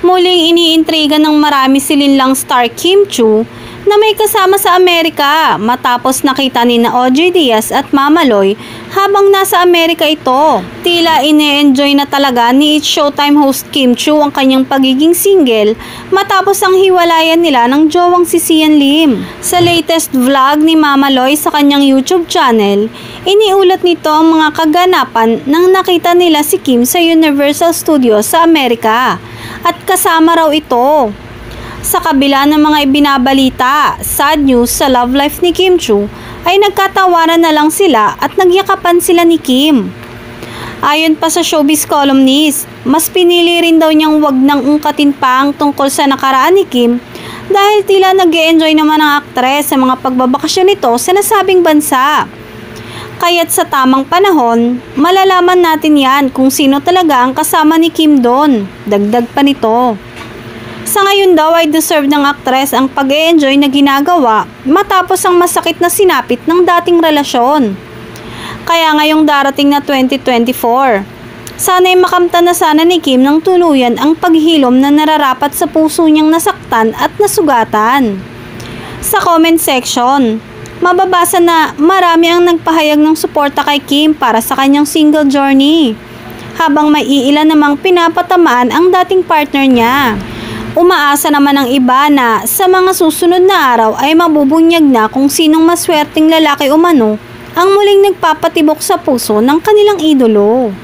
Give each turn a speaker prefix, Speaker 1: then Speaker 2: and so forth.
Speaker 1: Muling iniintriga ng marami si linlang star Kim Chiu na may kasama sa Amerika matapos nakita ni na Audrey Diaz at Mama Loy habang nasa Amerika ito. Tila ine-enjoy na talaga ni It's Showtime host Kim Chiu ang kanyang pagiging single matapos ang hiwalayan nila ng jowang si Sian Lim. Sa latest vlog ni Mama Loy sa kanyang YouTube channel, iniulat nito ang mga kaganapan nang nakita nila si Kim sa Universal Studios sa Amerika at kasama raw ito. Sa kabila ng mga ibinabalita, sad news sa love life ni Kim Chiu ay nagkatawanan na lang sila at nagyakapan sila ni Kim. Ayon pa sa showbiz columnist, mas pinili rin daw niyang wag nang ungkatin pa ang tungkol sa nakaraan ni Kim dahil tila nag-e-enjoy naman ang aktres sa mga pagbabakasyon nito sa nasabing bansa. Kaya't sa tamang panahon, malalaman natin yan kung sino talaga ang kasama ni Kim doon. Dagdag pa nito. Sa ngayon daw ay deserve ng aktres ang pag-e-enjoy na ginagawa matapos ang masakit na sinapit ng dating relasyon. Kaya ngayong darating na 2024, sana'y makamtan na sana ni Kim ng tuluyan ang paghilom na nararapat sa puso niyang nasaktan at nasugatan. Sa comment section, mababasa na marami ang nagpahayag ng suporta kay Kim para sa kanyang single journey, habang may iilan namang pinapatamaan ang dating partner niya. Umaasa naman ang iba na sa mga susunod na araw ay mabubunyag na kung sinong maswerteng lalaki umano ang muling nagpapatibok sa puso ng kanilang idolo.